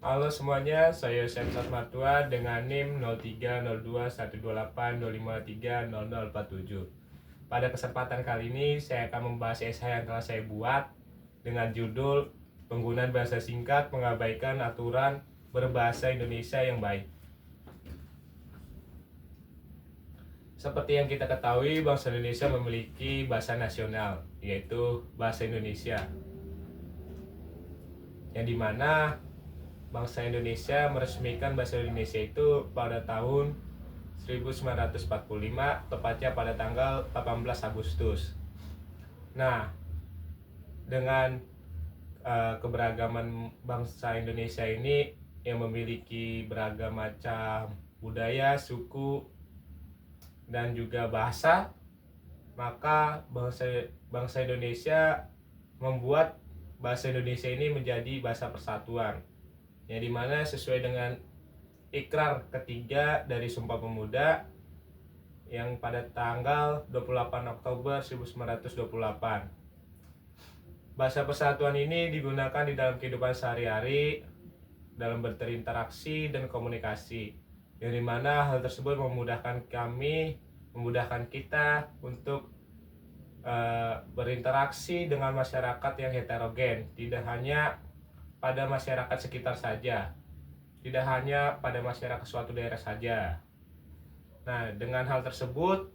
Halo semuanya, saya Syamsat Matua dengan NIM 03021282530047. Pada kesempatan kali ini saya akan membahas esai yang telah saya buat dengan judul Penggunaan bahasa singkat mengabaikan aturan berbahasa Indonesia yang baik. Seperti yang kita ketahui, bangsa Indonesia memiliki bahasa nasional, yaitu bahasa Indonesia, yang dimana bangsa Indonesia meresmikan bahasa Indonesia itu pada tahun 1945, tepatnya pada tanggal 18 Agustus. Nah, dengan keberagaman bangsa Indonesia ini yang memiliki beragam macam budaya, suku, dan juga bahasa, maka bangsa Indonesia membuat bahasa Indonesia ini menjadi bahasa persatuan, yang dimana sesuai dengan ikrar ketiga dari Sumpah Pemuda yang pada tanggal 28 Oktober 1928. Bahasa persatuan ini digunakan di dalam kehidupan sehari-hari dalam berinteraksi dan komunikasi, yang dimana hal tersebut memudahkan kita untuk berinteraksi dengan masyarakat yang heterogen, tidak hanya pada masyarakat sekitar saja, tidak hanya pada masyarakat suatu daerah saja. Nah, dengan hal tersebut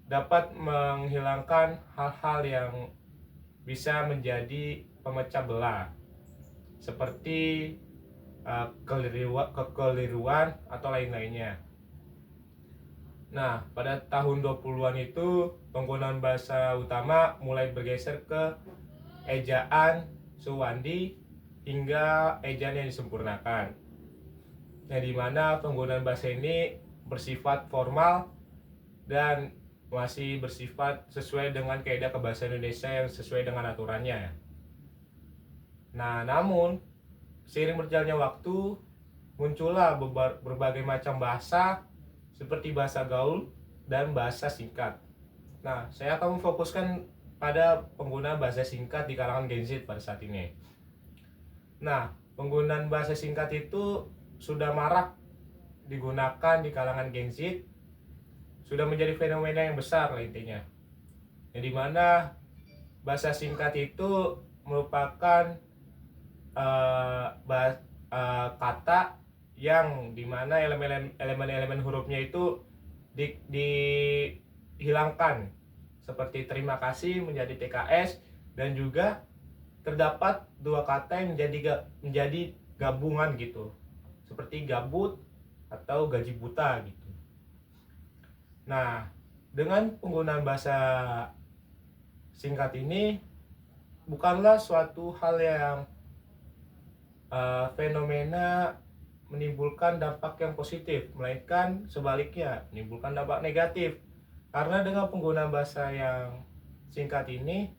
dapat menghilangkan hal-hal yang bisa menjadi pemecah belah, seperti kekeliruan atau lain-lainnya. Nah, pada tahun 20-an itu penggunaan bahasa utama mulai bergeser ke ejaan Suwandi hingga ejaan yang disempurnakan, yang dimana penggunaan bahasa ini bersifat formal dan masih bersifat sesuai dengan kaidah kebahasaan Indonesia yang sesuai dengan aturannya. Nah, namun seiring berjalannya waktu muncullah berbagai macam bahasa seperti bahasa gaul dan bahasa singkat. Nah, saya akan memfokuskan pada penggunaan bahasa singkat di kalangan Gen Z pada saat ini. Nah, penggunaan bahasa singkat itu sudah marak digunakan di kalangan Gen Z, sudah menjadi fenomena yang besar lah intinya. Yang dimana bahasa singkat itu merupakan kata yang dimana elemen-elemen hurufnya itu dihilangkan, seperti terima kasih menjadi TKS, dan juga terdapat dua kata yang menjadi gabungan gitu, seperti gabut atau gaji buta gitu. Nah, dengan penggunaan bahasa singkat ini bukanlah suatu hal yang fenomena menimbulkan dampak yang positif, melainkan sebaliknya menimbulkan dampak negatif. Karena dengan penggunaan bahasa yang singkat ini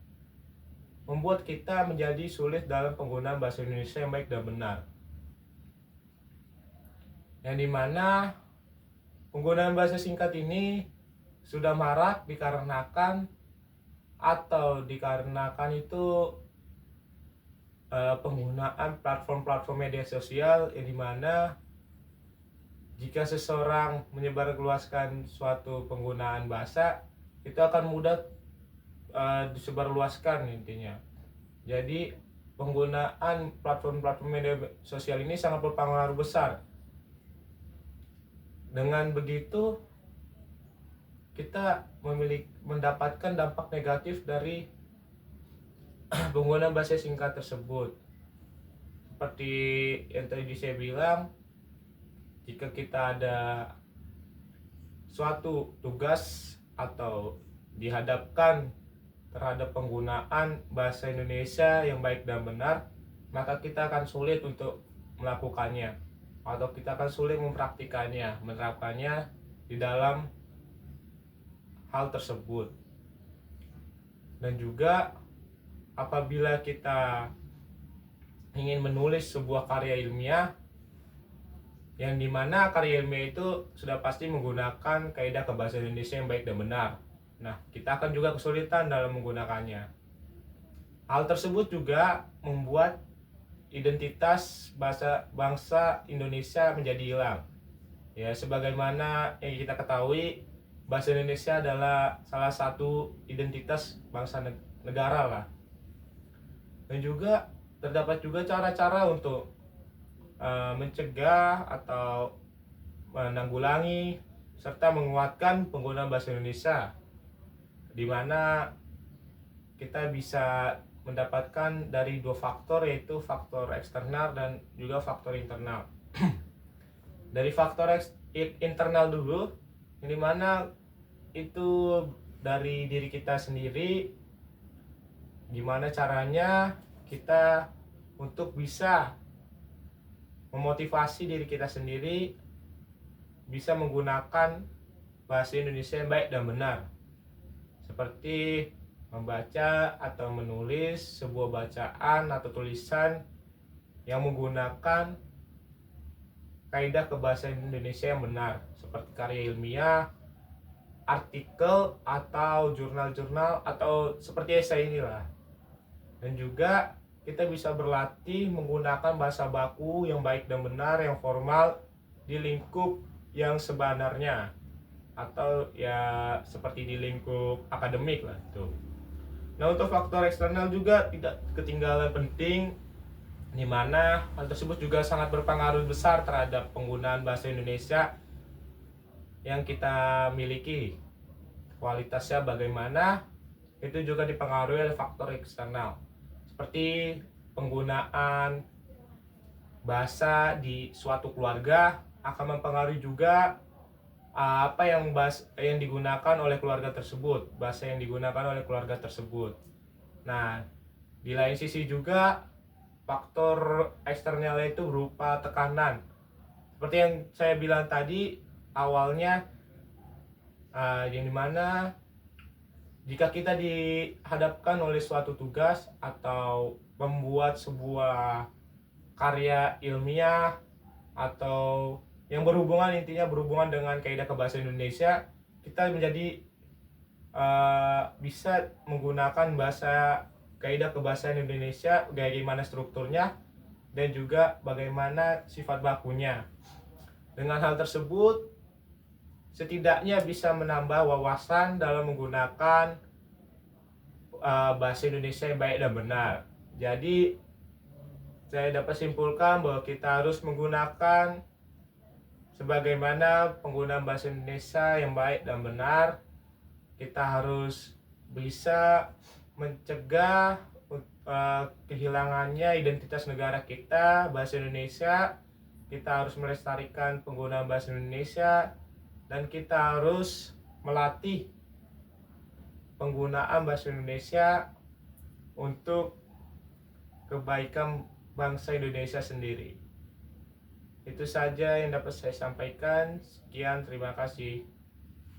membuat kita menjadi sulit dalam penggunaan bahasa Indonesia yang baik dan benar, yang dimana penggunaan bahasa singkat ini sudah marak dikarenakan itu penggunaan platform-platform media sosial, yang dimana jika seseorang menyebarluaskan suatu penggunaan bahasa, itu akan mudah disebarluaskan intinya. Jadi penggunaan platform-platform media sosial ini sangat berpengaruh besar. Dengan begitu kita mendapatkan dampak negatif dari penggunaan bahasa singkat tersebut. Seperti yang tadi saya bilang, jika kita ada suatu tugas atau dihadapkan terhadap penggunaan bahasa Indonesia yang baik dan benar, maka kita akan sulit untuk melakukannya, atau kita akan sulit menerapkannya di dalam hal tersebut. Dan juga apabila kita ingin menulis sebuah karya ilmiah, yang dimana karya ilmiah itu sudah pasti menggunakan kaidah kebahasaan Indonesia yang baik dan benar, nah kita akan juga kesulitan dalam menggunakannya. Hal tersebut juga membuat identitas bangsa Indonesia menjadi hilang. Ya, sebagaimana yang kita ketahui, bahasa Indonesia adalah salah satu identitas bangsa negara lah. Dan juga terdapat juga cara-cara untuk mencegah atau menanggulangi serta menguatkan penggunaan bahasa Indonesia, di mana kita bisa mendapatkan dari dua faktor, yaitu faktor eksternal dan juga faktor internal. Dari faktor internal dulu, di mana itu dari diri kita sendiri, gimana caranya kita untuk bisa memotivasi diri kita sendiri bisa menggunakan bahasa Indonesia yang baik dan benar, seperti membaca atau menulis sebuah bacaan atau tulisan yang menggunakan kaidah kebahasaan Indonesia yang benar, seperti karya ilmiah, artikel atau jurnal-jurnal atau seperti essay inilah. Dan juga kita bisa berlatih menggunakan bahasa baku yang baik dan benar, yang formal di lingkup yang sebenarnya, atau ya seperti di lingkup akademik lah itu. Nah, untuk faktor eksternal juga tidak ketinggalan penting, di mana hal tersebut juga sangat berpengaruh besar terhadap penggunaan bahasa Indonesia yang kita miliki. Kualitasnya bagaimana, itu juga dipengaruhi oleh faktor eksternal, seperti penggunaan bahasa di suatu keluarga akan mempengaruhi juga apa yang digunakan oleh keluarga tersebut, bahasa yang digunakan oleh keluarga tersebut. Nah, di lain sisi juga faktor eksternal itu berupa tekanan. Seperti yang saya bilang tadi awalnya, yang dimana jika kita dihadapkan oleh suatu tugas atau membuat sebuah karya ilmiah atau yang intinya berhubungan dengan kaidah kebahasaan Indonesia, kita menjadi bisa menggunakan kaidah kebahasaan Indonesia, bagaimana strukturnya dan juga bagaimana sifat bakunya. Dengan hal tersebut setidaknya bisa menambah wawasan dalam menggunakan bahasa Indonesia yang baik dan benar. Jadi saya dapat simpulkan bahwa kita harus menggunakan sebagaimana penggunaan bahasa Indonesia yang baik dan benar. Kita harus bisa mencegah kehilangannya identitas negara kita, bahasa Indonesia. Kita harus melestarikan penggunaan bahasa Indonesia, dan kita harus melatih penggunaan bahasa Indonesia untuk kebaikan bangsa Indonesia sendiri. Itu saja yang dapat saya sampaikan. Sekian, terima kasih.